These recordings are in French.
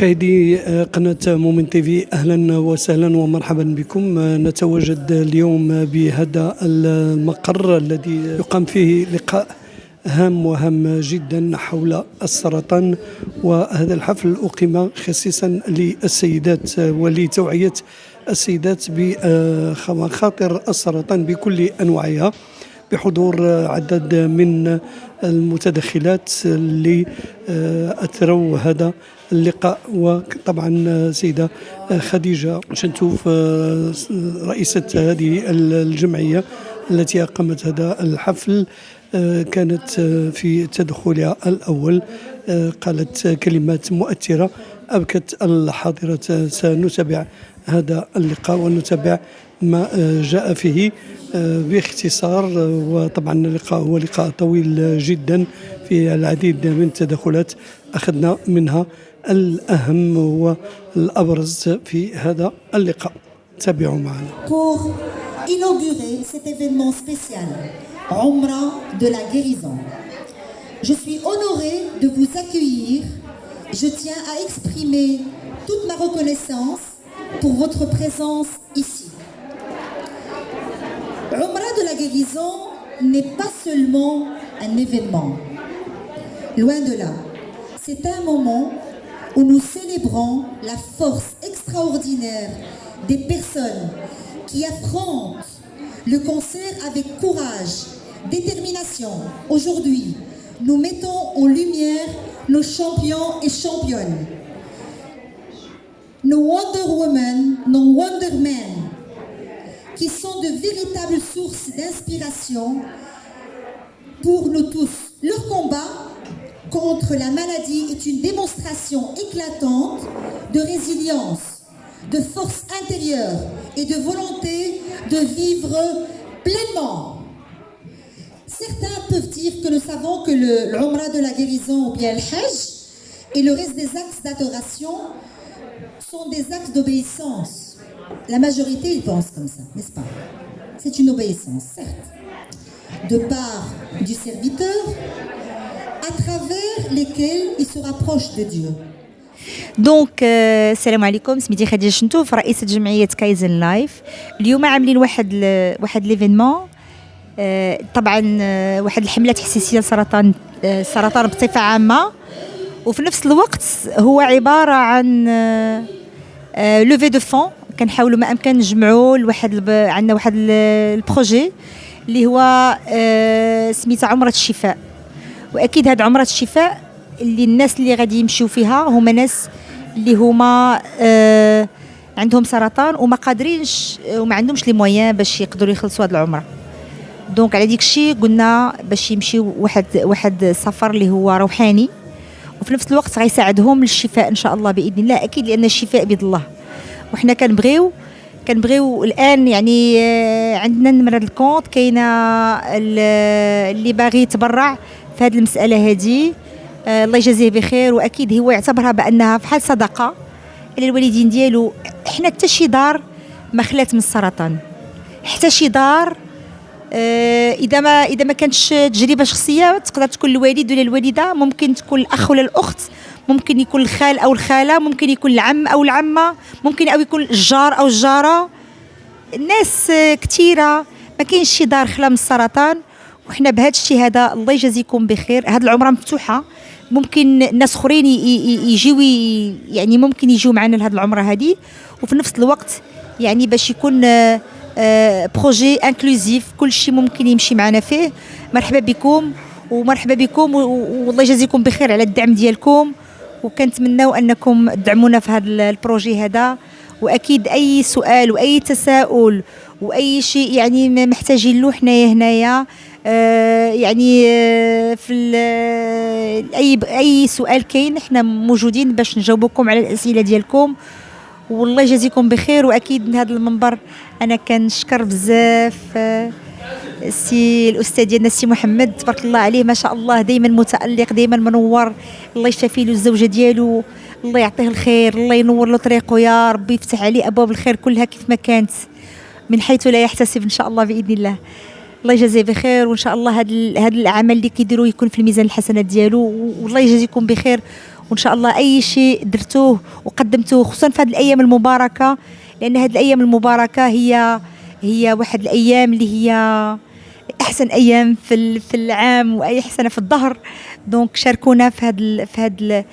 مشاهدي قناة مومن تي في، أهلا وسهلا ومرحبا بكم. نتواجد اليوم بهذا المقر الذي يقام فيه لقاء هام وهام جدا حول السرطان، وهذا الحفل أقيم خصيصا للسيدات ولتوعية السيدات بمخاطر السرطان بكل أنواعها، بحضور عدد من المتدخلات اللي أثروا هذا اللقاء. وطبعا سيدة خديجة شنتوف رئيسة هذه الجمعية التي أقامت هذا الحفل كانت في تدخلها الأول قالت كلمات مؤثرة أبكت الحاضرة. سنتابع هذا اللقاء ونتابع ما جاء فيه باختصار، وطبعا اللقاء هو لقاء طويل جدا في العديد من التدخلات أخذنا منها الأهم والأبرز في هذا اللقاء. تابعوا معنا. Pour inaugurer cet événement spécial, Umra de la guérison. Je suis honorée de vous accueillir. Je tiens à exprimer toute ma reconnaissance pour votre présence ici. Umra de la guérison n'est pas seulement un événement. Loin de là. C'est un moment où nous célébrons la force extraordinaire des personnes qui affrontent le cancer avec courage, détermination. Aujourd'hui, nous mettons en lumière nos champions et championnes, nos Wonder Women, nos Wonder Men, qui sont de véritables sources d'inspiration pour nous tous. Leur combat contre la maladie est une démonstration éclatante de résilience, de force intérieure et de volonté de vivre pleinement. Certains peuvent dire que nous savons que l'Umra de la guérison ou bien le Hajj et le reste des actes d'adoration sont des actes d'obéissance. La majorité, ils pensent comme ça, n'est-ce pas? C'est une obéissance, certes, de part du serviteur, à travers lesquels il se rapproche de Dieu. دونك السلام عليكم. سميتي خديجة شنتوف، رئيسة جمعية كايزن لايف. اليوم عاملين واحد ليفينمون، طبعا واحد الحملة تحسيسية لسرطان السرطان بصفة عامة، وفي نفس الوقت هو عبارة عن لوفي دو فون. كنحاولوا ما امكن نجمعوا عندنا واحد البروجي اللي هو سميتها عمرة الشفاء. واكيد هاد عمرة الشفاء اللي الناس اللي غادي يمشيو فيها هما ناس اللي هما عندهم سرطان وما قادرينش وما عندهمش لي مويان باش يقدروا يخلصوا هاد العمره. دونك على ديك الشيء قلنا باش يمشيو واحد السفر اللي هو روحاني، وفي نفس الوقت غيساعدهم للشفاء ان شاء الله باذن الله. اكيد لان الشفاء بيد الله، وحنا كنبغيو الان يعني عندنا نمره الكونت كاينه اللي باغي يتبرع في هذه المساله هذه، الله يجازيه بخير. واكيد هو يعتبرها بانها بحال صدقه على الوالدين ديالو. حنا حتى شي دار ما خلات من السرطان، حتى شي دار اذا ما كانتش تجربه شخصيه تقدر تكون الوالد ولا الوالده، ممكن تكون الاخ ولا الاخت، ممكن يكون الخال او الخاله، ممكن يكون العم او العمه، ممكن او يكون الجار او الجاره. الناس كثيره، ما كاينش شي دار خلا من السرطان. وحنا بهذا الشيء هذا الله يجازيكم بخير، هذه العمره مفتوحه، ممكن ناس اخرين يجيو يعني ممكن يجيو معنا لهذه العمره هذه. وفي نفس الوقت يعني باش يكون بروجي انكلوزيف، كل شيء ممكن يمشي معنا فيه. مرحبا بكم ومرحبا بكم، والله يجازيكم بخير على الدعم ديالكم، وكنتمناو انكم تدعمونا في هذا البروجي هذا. واكيد اي سؤال واي تساؤل واي شيء يعني محتاجين له حنايا هنايا، يعني في اي سؤال كاين حنا موجودين باش نجاوبكم على الاسئله ديالكم، والله يجازيكم بخير. واكيد من هذا المنبر انا كنشكر بزاف السي الاستاذ ديالنا السي محمد، تبارك الله عليه ما شاء الله، دائما متالق، دائما منور. الله يشفي له الزوجه ديالو، الله يعطيه الخير، الله ينور له طريقه، يا ربي يفتح عليه ابواب الخير كلها كيف ما كانت من حيث لا يحتسب ان شاء الله باذن الله. الله يجازيه بخير، وان شاء الله هاد الاعمال اللي كيديروا يكون في الميزان الحسنات ديالو، والله يجازيكم بخير. وان شاء الله اي شيء درتوه وقدمتوه خصوصا في هذه الايام المباركه، لان هذه الايام المباركه هي واحد الايام اللي هي احسن ايام في العام واي احسن في الظهر. دونك شاركونا في هذا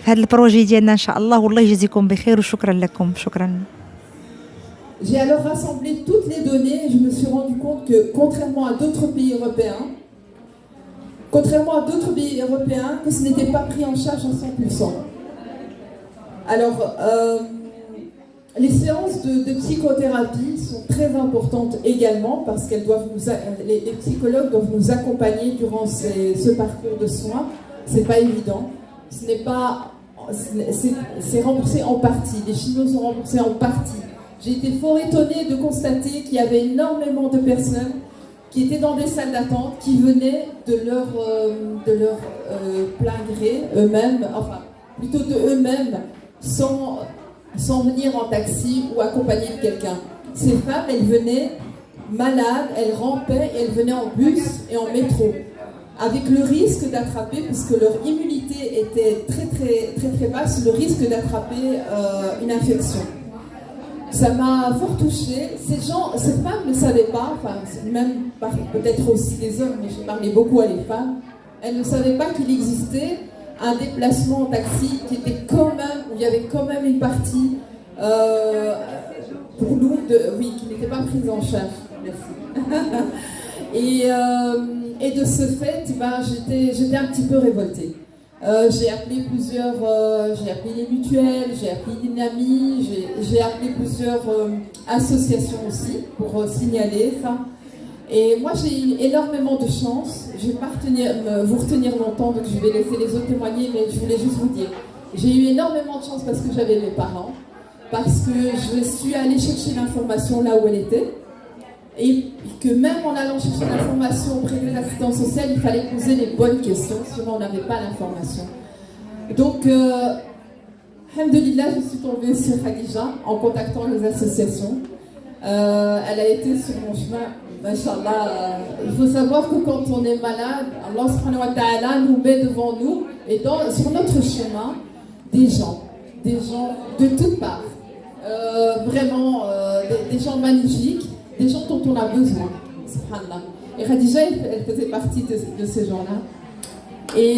البروجي ديالنا ان شاء الله، والله يجزيكم بخير وشكرا لكم. شكرا. J'ai alors rassemblé toutes les données et je me suis rendu compte que contrairement à d'autres pays européens, que ce n'était pas pris en charge à 100%. Alors, les séances de psychothérapie sont très importantes également parce qu'elles doivent les psychologues doivent nous accompagner durant ce parcours de soins. C'est pas évident. C'est remboursé en partie. Les chimios sont remboursés en partie. J'ai été fort étonnée de constater qu'il y avait énormément de personnes qui étaient dans des salles d'attente, qui venaient de leur plein gré, eux-mêmes, enfin, plutôt de eux-mêmes, sans venir en taxi ou accompagnées de quelqu'un. Ces femmes, elles venaient malades, elles rampaient et elles venaient en bus et en métro, avec le risque d'attraper, puisque leur immunité était très très très très basse, le risque d'attraper une infection. Ça m'a fort touchée. Ces femmes ne savaient pas, enfin même peut-être aussi les hommes, mais je parlais beaucoup à les femmes, elles ne savaient pas qu'il existait un déplacement en taxi qui était quand même, où il y avait quand même une partie pour nous, qui n'était pas prise en charge. Merci. Et de ce fait, j'étais un petit peu révoltée. J'ai appelé j'ai appelé les mutuelles, j'ai appelé l'INAMI, j'ai appelé plusieurs associations aussi pour signaler ça. Et moi j'ai eu énormément de chance, je ne vais pas vous retenir longtemps, donc je vais laisser les autres témoigner, mais je voulais juste vous dire, j'ai eu énormément de chance parce que j'avais mes parents, parce que je suis allée chercher l'information là où elle était, et que même en allant chercher l'information auprès des assistants sociaux, il fallait poser les bonnes questions, sinon on n'avait pas l'information. Donc, alhamdoulilah, je suis tombée sur Khadija en contactant les associations. Elle a été sur mon chemin, machallah. Il faut savoir que quand on est malade, Allah subhanahu wa ta'ala nous met devant nous et sur notre chemin des gens de toutes parts, vraiment des gens magnifiques, des gens dont on a besoin, subhanallah. Et Khadija, elle faisait partie de ces gens-là. Et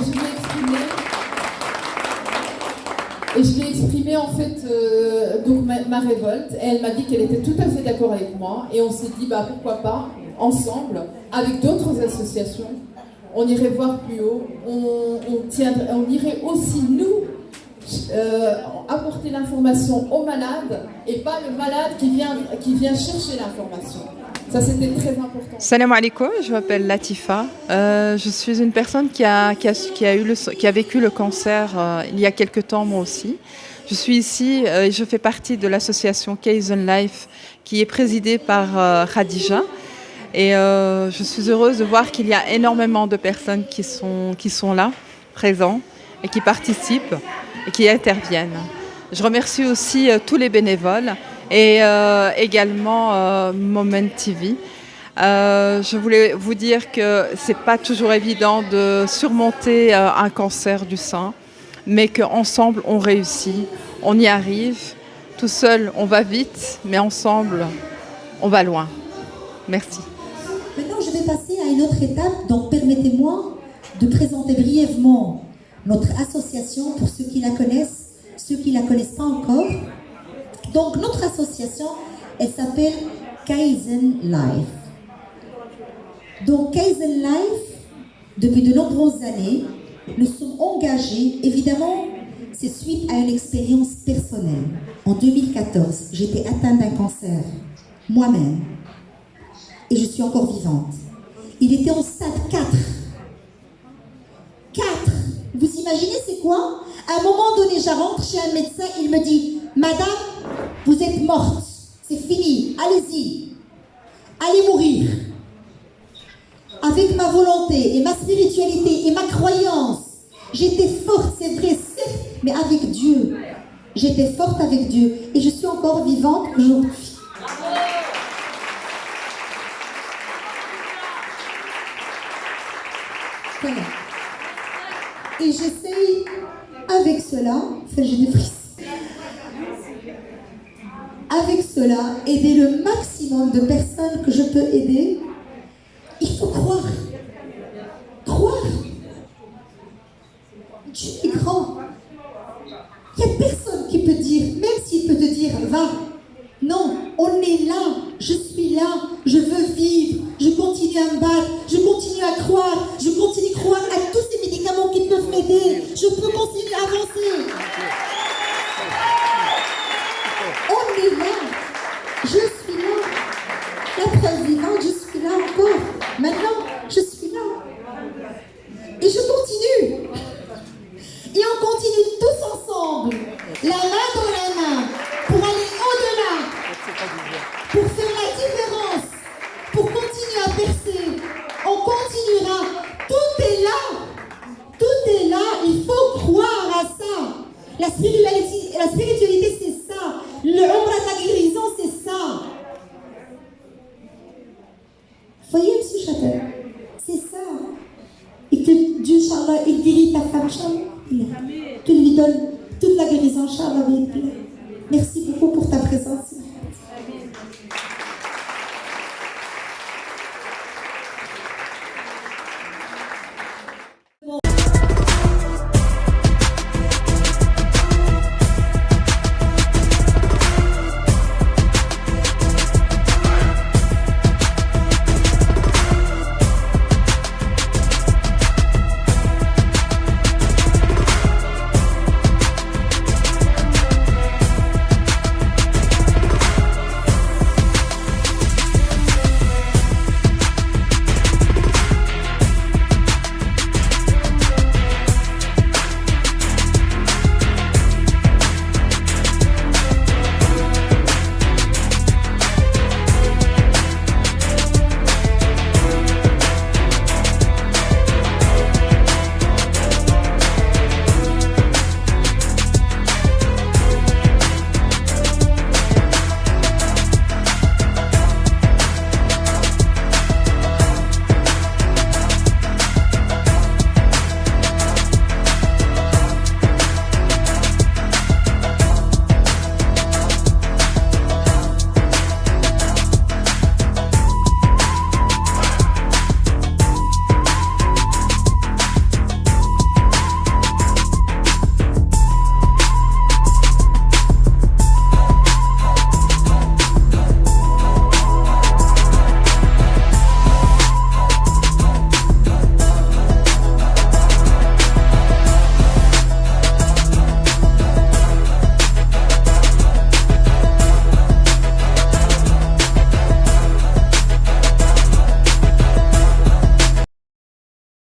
je lui ai exprimé en fait donc ma révolte. Et elle m'a dit qu'elle était tout à fait d'accord avec moi. Et on s'est dit, pourquoi pas, ensemble, avec d'autres associations, on irait voir plus haut, on irait aussi, nous, apporter l'information au malade et pas le malade qui vient chercher l'information. Ça, c'était très important. Salam alaikum, je m'appelle Latifa. Je suis une personne qui a vécu le cancer il y a quelques temps, moi aussi. Je suis ici et je fais partie de l'association Kaizen Life qui est présidée par Khadija. Et je suis heureuse de voir qu'il y a énormément de personnes qui sont là, présents et qui participent et qui interviennent. Je remercie aussi tous les bénévoles et également Moment TV. Je voulais vous dire que ce n'est pas toujours évident de surmonter un cancer du sein, mais qu'ensemble on réussit, on y arrive. Tout seul on va vite, mais ensemble on va loin. Merci. Maintenant je vais passer à une autre étape, donc permettez-moi de présenter brièvement notre association pour ceux qui la connaissent, ceux qui ne la connaissent pas encore. Donc notre association, elle s'appelle Kaizen Life. Donc Kaizen Life, depuis de nombreuses années, nous sommes engagés, évidemment, c'est suite à une expérience personnelle. En 2014, j'étais atteinte d'un cancer, moi-même, et je suis encore vivante. Il était en stade 4. 4. Vous imaginez c'est quoi? À un moment donné, je rentre chez un médecin, il me dit « Madame, vous êtes morte, c'est fini, allez-y, allez mourir. » Avec ma volonté et ma spiritualité et ma croyance, j'étais forte, c'est vrai, certes, mais avec Dieu. J'étais forte avec Dieu et je suis encore vivante aujourd'hui. Voilà. Et j'essaye cela, avec cela, aider le maximum de personnes que je peux aider, il faut croire. Croire. Dieu est grand. Il n'y a personne qui peut dire, même s'il peut te dire, va. Non, on est là, je suis là, je veux vivre, je continue à me battre, je continue à croire, je continue à croire à tous ces médicaments qui peuvent m'aider, je peux continuer à avancer. On est là, je suis là, la preuve vivante, je suis là encore. Maintenant, je suis là. Et je continue. Et on continue tous ensemble, la main dans la main, pour aller au-delà, pour faire la différence, pour continuer à percer. On continuera. Tout est là. Tout est là. Il faut croire à ça. La spiritualité, c'est ça. Le ombre à la guérison, c'est ça. Voyez, M. Châtel, c'est ça. Et que Dieu, Inch'Allah, il guérit ta femme, Inch'Allah. Qu'il lui donne toute la guérison, Inch'Allah. Merci beaucoup pour ta présence.